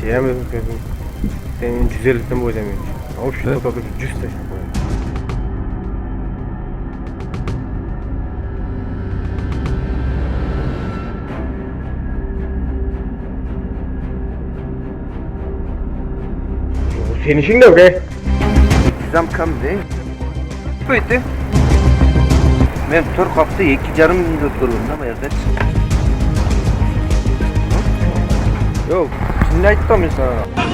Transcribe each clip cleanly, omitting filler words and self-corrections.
Çeyremezim gözüm. Senin güzellikten boylamıyorum. Ama şu da cüste. Senin işin de be. Zamkamda. Böyle. Men tur kaptı 2,5 minut durumda mı yazdı? Yok, şimdi aytdım sana.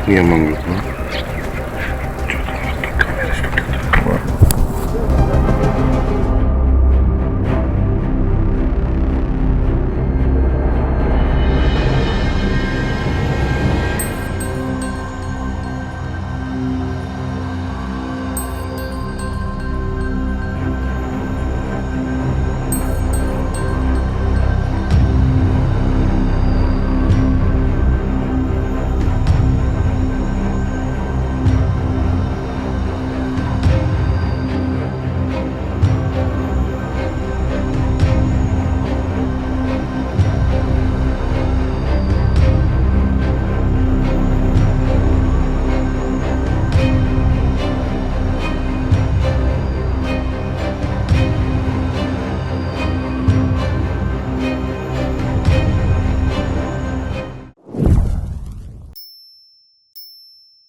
Yaman